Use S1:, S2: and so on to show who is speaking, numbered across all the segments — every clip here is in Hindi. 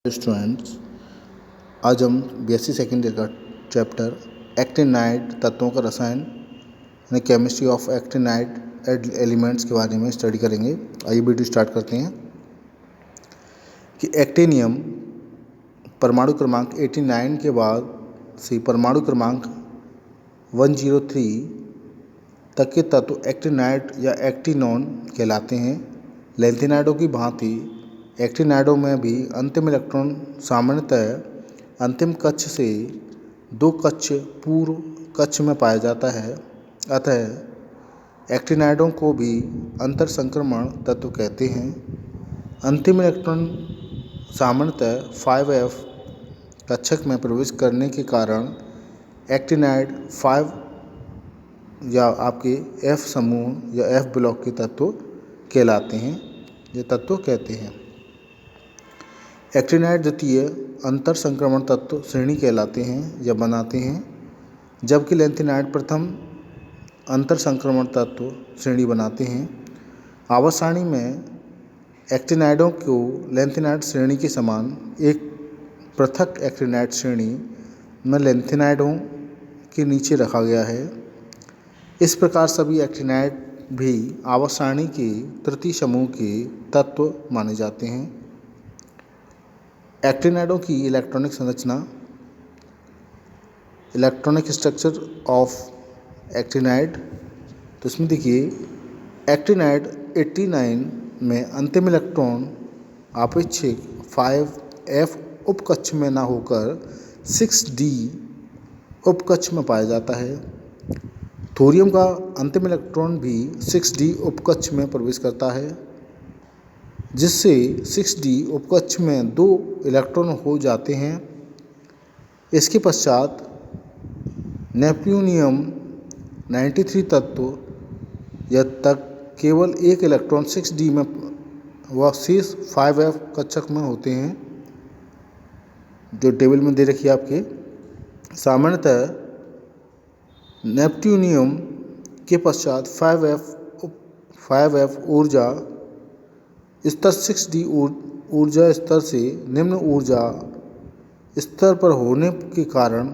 S1: स्टूडेंट्स, आज हम बीएससी सेकेंड ईयर का चैप्टर एक्टिनाइड तत्वों का रसायन यानी केमिस्ट्री ऑफ एक्टिनाइड एलिमेंट्स के बारे में स्टडी करेंगे। आइए वीडियो स्टार्ट करते हैं कि एक्टिनियम परमाणु क्रमांक 89 के बाद से परमाणु क्रमांक 103 तक के तत्व एक्टिनाइड या एक्टिनोन कहलाते हैं। लैंथेनाइडों की भांति एक्टिनाइडों में भी अंतिम इलेक्ट्रॉन सामान्यतः अंतिम कक्ष से 2 कक्ष पूर्व कक्ष में पाया जाता है। अतः एक्टिनाइडों को भी अंतर संक्रमण तत्व कहते हैं। अंतिम इलेक्ट्रॉन सामान्यतः 5f कक्षक में प्रवेश करने के कारण एक्टिनाइड 5 या आपके F समूह या F ब्लॉक के तत्व कहलाते हैं, ये तत्व कहते हैं। एक्टिनाइड द्वितीय अंतर संक्रमण तत्व श्रेणी कहलाते हैं या बनाते हैं, जबकि लैंथेनाइड प्रथम अंतर संक्रमण तत्व श्रेणी बनाते हैं। आवर्त सारणी में एक्टिनाइडों को लैंथेनाइड श्रेणी के समान एक पृथक एक्टिनाइड श्रेणी में लैंथेनाइडों के नीचे रखा गया है। इस प्रकार सभी एक्टिनाइड भी आवर्त सारणी के तृतीय समूह के तत्व माने जाते हैं। एक्टिनाइडों की इलेक्ट्रॉनिक संरचना, इलेक्ट्रॉनिक स्ट्रक्चर ऑफ एक्टिनाइड, तो इसमें देखिए एक्टिनाइड 89 में अंतिम इलेक्ट्रॉन आपेक्षिक 5f उपकक्ष में न होकर 6d उपकक्ष में पाया जाता है। थोरियम का अंतिम इलेक्ट्रॉन भी 6d उपकक्ष में प्रवेश करता है, जिससे 6d उपकक्ष में 2 इलेक्ट्रॉन हो जाते हैं। इसके पश्चात नेपट्यूनियम 93 तत्व तक केवल 1 इलेक्ट्रॉन 6d में व शेष 5f कक्षक में होते हैं, जो टेबल में दे रखी है आपके। सामान्यतः नेपट्यूनियम के पश्चात 5f ऊर्जा स्तर 6d ऊर्जा स्तर से निम्न ऊर्जा स्तर पर होने के कारण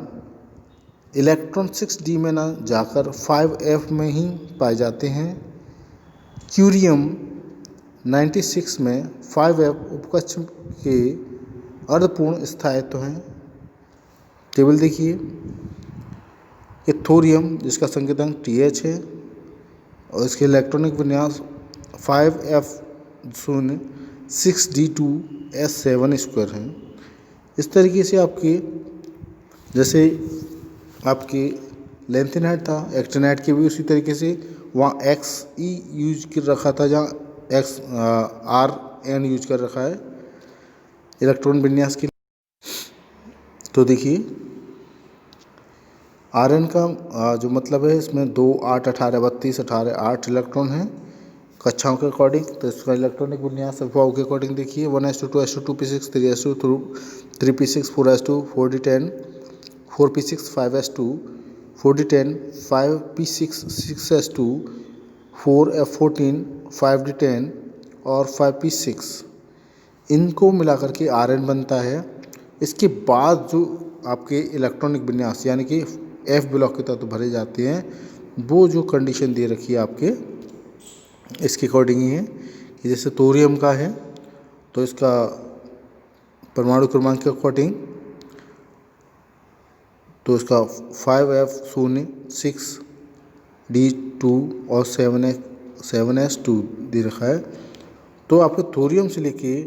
S1: इलेक्ट्रॉन 6d में न जाकर 5f में ही पाए जाते हैं। क्यूरियम 96 में 5f उपकक्ष के अर्धपूर्ण स्थायित्व हैं। टेबल देखिए कि थोरियम जिसका संकेतक TH है और इसके इलेक्ट्रॉनिक विन्यास 5f0 6d2s7 है। इस तरीके से आपके जैसे आपके लैंथेनाइड था, एक्टिनाइड के भी उसी तरीके से वहाँ XE यूज कर रखा था, जहाँ RN यूज कर रखा है इलेक्ट्रॉन विन्यास के। तो देखिए RN का जो मतलब है, इसमें 2 8 18 32 18 8 इलेक्ट्रॉन हैं कक्षाओं के अकॉर्डिंग। तो इसका इलेक्ट्रॉनिक विन्यास अल्फाओं के अकॉर्डिंग देखिए 1s2 2s2 2p6 3s2 3p6 4s2 4d10 4p6 5s2 4d10 5p6 6s2 4f14 5d10 और 5p6, इनको मिलाकर के RN बनता है। इसके बाद जो आपके इलेक्ट्रॉनिक विन्यास यानी कि F ब्लॉक के तत्व भरे जाते हैं, वो जो कंडीशन दे रखी है आपके इसके अकॉर्डिंग ही है कि जैसे थोरियम का है तो इसका परमाणु क्रमांक के अकॉर्डिंग तो इसका 5f0 6d2 और 7s2 दे रखा है। तो आपके थोरियम से लेके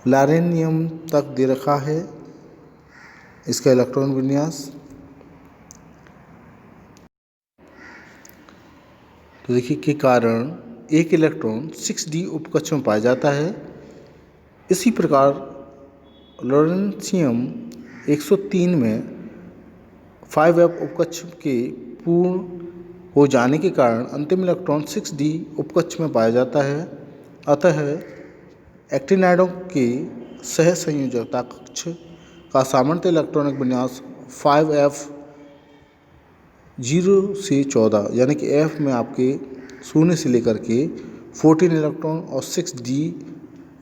S1: लारेनियम तक दे रखा है इसका इलेक्ट्रॉन विन्यास। तो देखिए के कारण 1 इलेक्ट्रॉन 6d उपकक्ष में पाया जाता है। इसी प्रकार लॉरेंशियम 103 में 5f उपकक्ष के पूर्ण हो जाने के कारण अंतिम इलेक्ट्रॉन 6d उपकक्ष में पाया जाता है। अतः एक्टिनाइडों के सह संयोजकता कक्ष का सामान्य इलेक्ट्रॉनिक विन्यास 5f 0 से 14 यानी कि F में आपके 0 से लेकर के 14 इलेक्ट्रॉन और 6d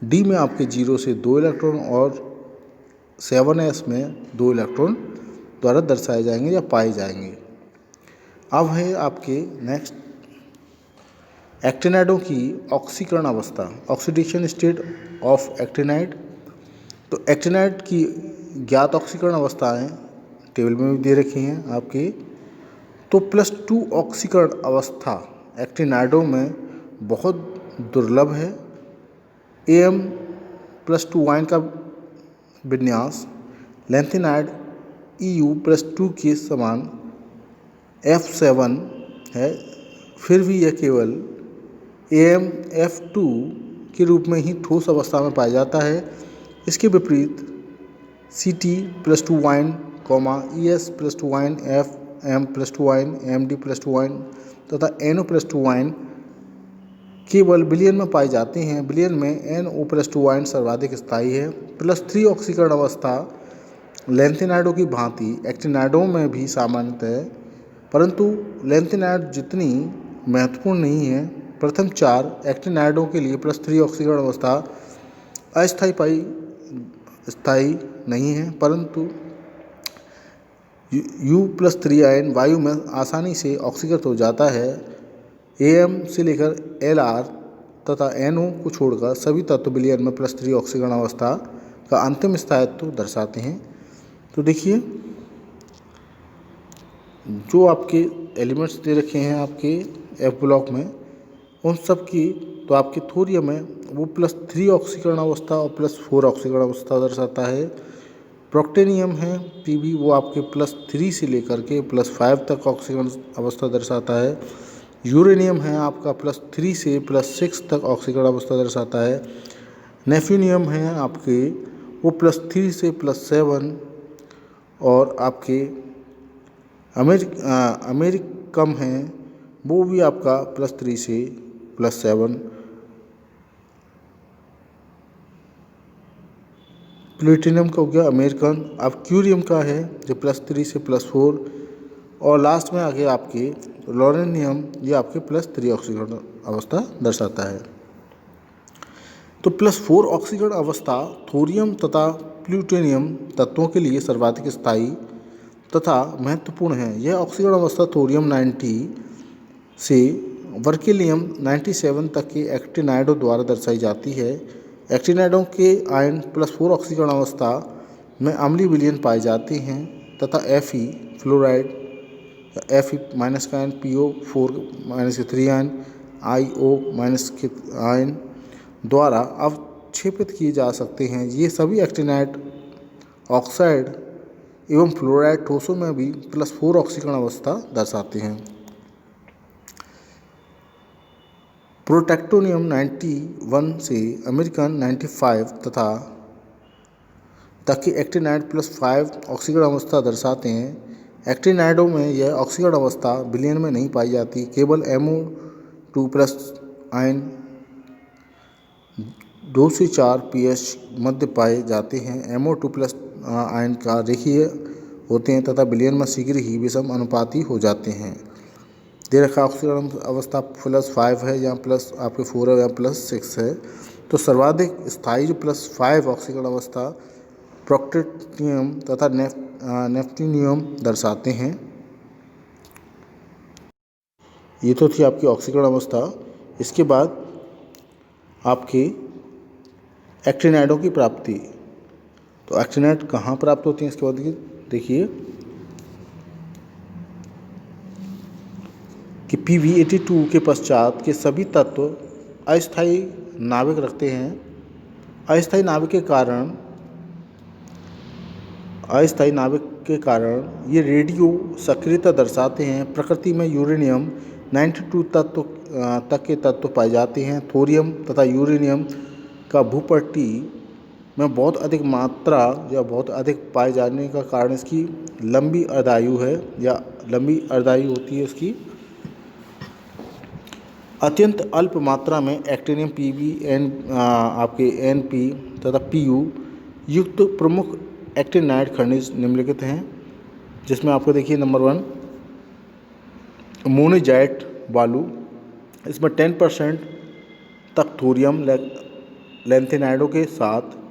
S1: डी में आपके 0 से 2 इलेक्ट्रॉन और 7s में 2 इलेक्ट्रॉन द्वारा दर्शाए जाएंगे या पाए जाएंगे। अब है आपके नेक्स्ट एक्टिनाइडों की ऑक्सीकरण अवस्था, ऑक्सीडेशन स्टेट ऑफ एक्टिनाइड। तो एक्टिनाइड की ज्ञात ऑक्सीकरण अवस्थाएं टेबल में भी दे रखी हैं आपके। तो +2 ऑक्सीकरण अवस्था एक्टिनाइडों में बहुत दुर्लभ है। Am+2 आयन का विन्यास लैंथेनाइड Eu+2 के समान F7 है, फिर भी यह केवल AmF2 के रूप में ही ठोस अवस्था में पाया जाता है। इसके विपरीत Ct+2 ion, Es+2 ion, Fm+2 ion, Md+2 ion तथा NO+2 आयन केवल विलयन में पाए जाते हैं। विलयन में NO+2 आयन सर्वाधिक स्थायी है। +3 ऑक्सीकरण अवस्था लैंथेनाइडों की भांति एक्टिनाइडों में भी सामान्यतः है, परंतु लैंथेनाइड जितनी महत्वपूर्ण नहीं है। प्रथम 4 एक्टिनाइडों के लिए +3 ऑक्सीकरण अवस्था स्थायी नहीं है, परंतु U+3 आयन वायु में आसानी से ऑक्सीकृत हो जाता है। Am से लेकर Lr तथा NO को छोड़कर सभी तत्व विलयन में +3 ऑक्सीकरण अवस्था का अंतिम स्थायित्व दर्शाते हैं। तो देखिए जो आपके एलिमेंट्स दे रखे हैं आपके F ब्लॉक में, उन सब की तो आपके थोरियम में वो +3 ऑक्सीकरण अवस्था और +4 ऑक्सीकरण अवस्था दर्शाता है। प्रोक्टेनियम है Pb, वो आपके +3 से लेकर के +5 तक ऑक्सीकरण अवस्था दर्शाता है। यूरेनियम है आपका +3 से +6 तक ऑक्सीकरण अवस्था दर्शाता है। नेफ्यूनियम है आपके वो +3 से +7 और आपके अमेरिकम है वो भी आपका +3 से +7। प्लेटिनम का हो गया अमेरिकन। अब क्यूरियम का है जो +3 से +4 और लास्ट में आगे आपके लोरेनियम, ये आपके +3 ऑक्सीकरण अवस्था दर्शाता है। तो +4 ऑक्सीकरण अवस्था थोरियम तथा प्लूटोनियम तत्वों के लिए सर्वाधिक स्थायी तथा महत्वपूर्ण है। यह ऑक्सीकरण अवस्था थोरियम 90 से बर्केलियम 97 तक के एक्टिनाइडों द्वारा दर्शाई जाती है। एक्टिनाइडों के आयन +4 ऑक्सीकरण अवस्था में अम्लीय विलयन पाए जाते हैं तथा Fe फ्लोराइड, Fe- का आयन, PO4- के 3 आयन, IO- के आयन द्वारा अवक्षेपित किए जा सकते हैं। ये सभी एक्टिनाइड ऑक्साइड एवं फ्लोराइड ठोसों में भी +4 ऑक्सीकरण अवस्था दर्शाते हैं। प्रोटेक्टोनियम 91 से अमेरिकन 95 तथा तक के एक्टिनाइड +5 ऑक्सीकरण अवस्था दर्शाते हैं। एक्टिनाइडों में यह ऑक्सीकरण अवस्था विलयन में नहीं पाई जाती, केवल MO2+ आयन 2 से 4 pH मध्य पाए जाते हैं। MO2+ आयन का रेखीय होते हैं तथा विलयन में शीघ्र ही विषम अनुपाती हो जाते हैं। दे रखा ऑक्सीकरण अवस्था +5 है या आपके 4 है या +6 है। तो सर्वाधिक स्थायी जो +5 ऑक्सीकरण अवस्था प्रोक्टेनियम तथा नेफ्टिनियम दर्शाते हैं। ये तो थी आपकी ऑक्सीकरण अवस्था। इसके बाद आपके एक्टिनाइडों की प्राप्ति। तो एक्टिनाइड कहाँ प्राप्त होती हैं इसके बाद देखिए कि Pb82 के पश्चात के सभी तत्व अस्थायी नाभिक रखते हैं। अस्थायी नाभिक के कारण ये रेडियो सक्रियता दर्शाते हैं। प्रकृति में यूरेनियम 92 तक के तत्व पाए जाते हैं। थोरियम तथा यूरेनियम का भूपट्टी में बहुत अधिक मात्रा या बहुत अधिक पाए जाने का कारण इसकी लंबी अर्धायु है या लंबी अर्धायु होती है इसकी। अत्यंत अल्प मात्रा में एक्टिनियम Pb आपके Np तथा Pu युक्त प्रमुख एक्टिनाइड खनिज निम्नलिखित हैं, जिसमें आपको देखिए नंबर 1 मोनेजाइट बालू, इसमें 10% तक थोरियम लैंथेनाइडों के साथ